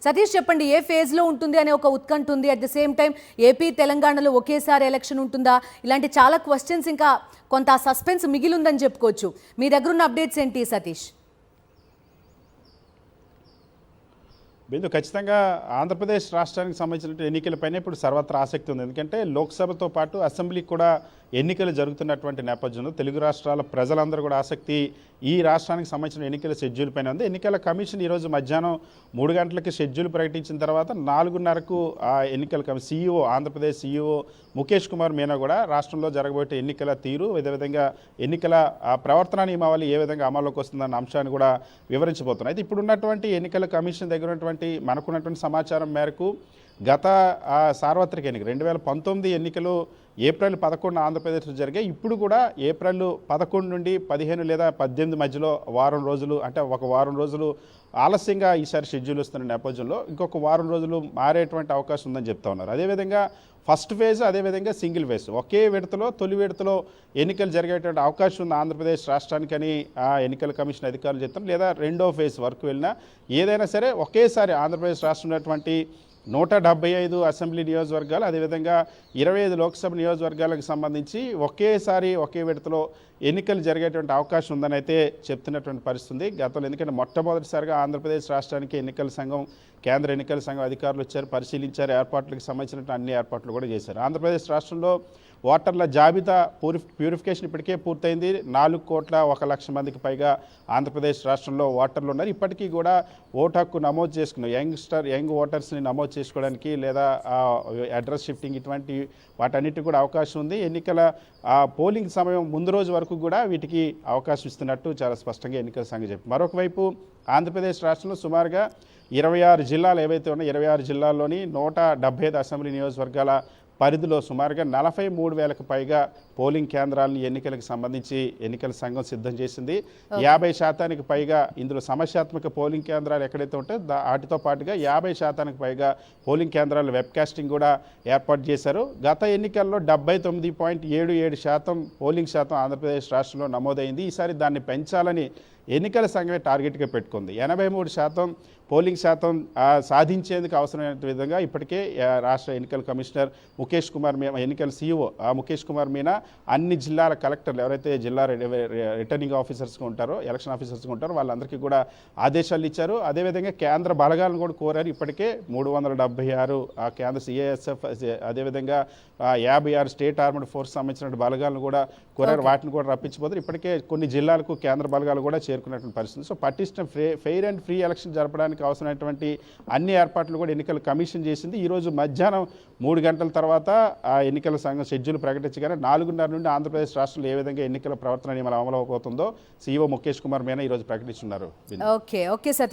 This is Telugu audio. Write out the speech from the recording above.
సతీష్ చెప్పండి, ఏ ఫేజ్లో ఉంటుంది అనే ఒక ఉత్కంఠ ఉంది. At the same time AP తెలంగాణలో ఒకేసారి ఎలక్షన్ ఉంటుందా, ఇలాంటి చాలా క్వశ్చన్స్, ఇంకా కొంత సస్పెన్స్ మిగిలి ఉందని చెప్పుకోవచ్చు. మీ దగ్గర ఉన్న అప్డేట్స్ ఏంటి సతీష్? బిందు ఖచ్చితంగా ఆంధ్రప్రదేశ్ రాష్ట్రానికి సంబంధించిన ఎన్నికలపైన ఇప్పుడు సర్వత్రా ఆసక్తి ఉంది. ఎందుకంటే లోక్సభతో పాటు అసెంబ్లీకి కూడా ఎన్నికలు జరుగుతున్నటువంటి నేపథ్యంలో తెలుగు రాష్ట్రాల ప్రజలందరూ కూడా ఆసక్తి ఈ రాష్ట్రానికి సంబంధించిన ఎన్నికల షెడ్యూల్ పైన ఉంది. ఎన్నికల కమిషన్ ఈరోజు మధ్యాహ్నం 3 గంటలకి షెడ్యూల్ ప్రకటించిన తర్వాత 4:30కు ఆ ఎన్నికల commission CEO, Andhra Pradesh CEO Mukesh Kumar Meena కూడా రాష్ట్రంలో జరగబోయే ఎన్నికల తీరు, విధంగా ఎన్నికల ప్రవర్తన నియమావళి ఏ విధంగా అమల్లోకి వస్తుందన్న అంశాన్ని కూడా వివరించబోతున్నారు. అయితే ఇప్పుడున్నటువంటి ఎన్నికల కమిషన్ దగ్గర ఉన్నటువంటి మనకున్నటువంటి సమాచారం మేరకు గత సార్వత్రిక ఎన్నిక 2019 ఎన్నికలు ఏప్రిల్ 11 ఆంధ్రప్రదేశ్లో జరిగాయి. ఇప్పుడు కూడా ఏప్రిల్ 11 నుండి 15 లేదా 18 మధ్యలో వారం రోజులు, అంటే ఒక వారం రోజులు ఆలస్యంగా ఈసారి షెడ్యూల్ వస్తున్న నేపథ్యంలో ఇంకొక వారం రోజులు మారేటువంటి అవకాశం ఉందని చెప్తా ఉన్నారు. అదేవిధంగా ఫస్ట్ ఫేజ్, అదేవిధంగా సింగిల్ ఫేజ్ ఒకే విడతలో తొలి విడతలో ఎన్నికలు జరిగేటువంటి అవకాశం ఉంది ఆంధ్రప్రదేశ్ రాష్ట్రానికని ఎన్నికల కమిషన్ అధికారులు చెప్తారు. లేదా రెండో ఫేజ్ వరకు వెళ్ళినా ఏదైనా సరే ఒకేసారి ఆంధ్రప్రదేశ్ రాష్ట్రం ఉన్నటువంటి 175 అసెంబ్లీ నియోజకవర్గాలు, అదేవిధంగా 25 లోక్సభ నియోజకవర్గాలకు సంబంధించి ఒకేసారి ఒకే విడతలో ఎన్నికలు జరిగేటువంటి అవకాశం ఉందని అయితే చెప్తున్నటువంటి పరిస్థితి గతంలో. ఎందుకంటే మొట్టమొదటిసారిగా ఆంధ్రప్రదేశ్ రాష్ట్రానికి ఎన్నికల సంఘం, కేంద్ర ఎన్నికల సంఘం అధికారులు వచ్చారు, పరిశీలించారు, ఏర్పాట్లకు సంబంధించిన అన్ని ఏర్పాట్లు కూడా చేశారు. ఆంధ్రప్రదేశ్ రాష్ట్రంలో ఓటర్ల జాబితా ప్యూరిఫికేషన్ ఇప్పటికే పూర్తయింది. 4,01,00,000 మందికి పైగా ఆంధ్రప్రదేశ్ రాష్ట్రంలో ఓటర్లు ఉన్నారు. ఇప్పటికీ కూడా ఓటు హక్కు నమోదు చేసుకున్న యంగ్ ఓటర్స్ని నమోదు చేసుకోవడానికి లేదా అడ్రస్ షిఫ్టింగ్ ఇటువంటి వాటన్నిటికీ కూడా అవకాశం ఉంది. ఎన్నికల పోలింగ్ సమయం ముందు రోజు వరకు కూడా వీటికి అవకాశం ఇస్తున్నట్టు చాలా స్పష్టంగా ఎన్నికల సంఘం చెప్పింది. మరొక వైపు ఆంధ్రప్రదేశ్ రాష్ట్రంలో సుమారుగా 26 జిల్లాలు ఏవైతే ఉన్నాయో 26 జిల్లాల్లోని 175 అసెంబ్లీ నియోజకవర్గాల పరిధిలో సుమారుగా 43,000కు పైగా పోలింగ్ కేంద్రాలను ఎన్నికలకు సంబంధించి ఎన్నికల సంఘం సిద్ధం చేసింది. 50% పైగా ఇందులో సమస్యాత్మక పోలింగ్ కేంద్రాలు ఎక్కడైతే ఉంటే వాటితో పాటుగా 50% పైగా పోలింగ్ కేంద్రాలు వెబ్కాస్టింగ్ కూడా ఏర్పాటు చేశారు. గత ఎన్నికల్లో 79.77% పోలింగ్ శాతం ఆంధ్రప్రదేశ్ రాష్ట్రంలో నమోదైంది. ఈసారి దాన్ని పెంచాలని ఎన్నికల సంఘమే టార్గెట్గా పెట్టుకుంది. 83% పోలింగ్ శాతం సాధించేందుకు అవసరమైన విధంగా ఇప్పటికే రాష్ట్ర ఎన్నికల కమిషనర్ ముఖేష్ కుమార్ మీనా, ఎన్నికల సీఈఓ ముఖేష్ కుమార్ మీనా అన్ని జిల్లాల కలెక్టర్లు ఎవరైతే జిల్లా రిటర్నింగ్ ఆఫీసర్స్గా ఉంటారో, ఎలక్షన్ ఆఫీసర్స్గా ఉంటారో వాళ్ళందరికీ కూడా ఆదేశాలు ఇచ్చారు. అదేవిధంగా కేంద్ర బలగాలను కూడా కోరారు. ఇప్పటికే 376 కేంద్ర సిఐఎస్ఎఫ్, అదేవిధంగా 56 స్టేట్ ఆర్మడ్ ఫోర్స్ సంబంధించిన బలగాలను కూడా కోరారు. వాటిని కూడా రప్పించిపోతారు. ఇప్పటికే కొన్ని జిల్లాలకు కేంద్ర బలగాలు కూడా చేరుకున్నటువంటి పరిస్థితి. సో పటిష్ట ఫెయిర్ అండ్ ఫ్రీ ఎలక్షన్ జరపడానికి అవసరమైనటువంటి అన్ని ఏర్పాట్లు కూడా ఎన్నికల కమిషన్ చేసింది. ఈరోజు మధ్యాహ్నం 3 గంటల తర్వాత ఆ ఎన్నికల సంఘం షెడ్యూల్ ప్రకటించగానే 4:30 నుండి ఆంధ్రప్రదేశ్ రాష్ట్రంలో ఏ విధంగా ఎన్నికల ప్రవర్తన నియమాలు అమలు అవుతుందో సీఈఓ ముఖేష్ కుమార్ మీనా ఈరోజు ప్రకటిస్తున్నారు. ఓకే సతీష్.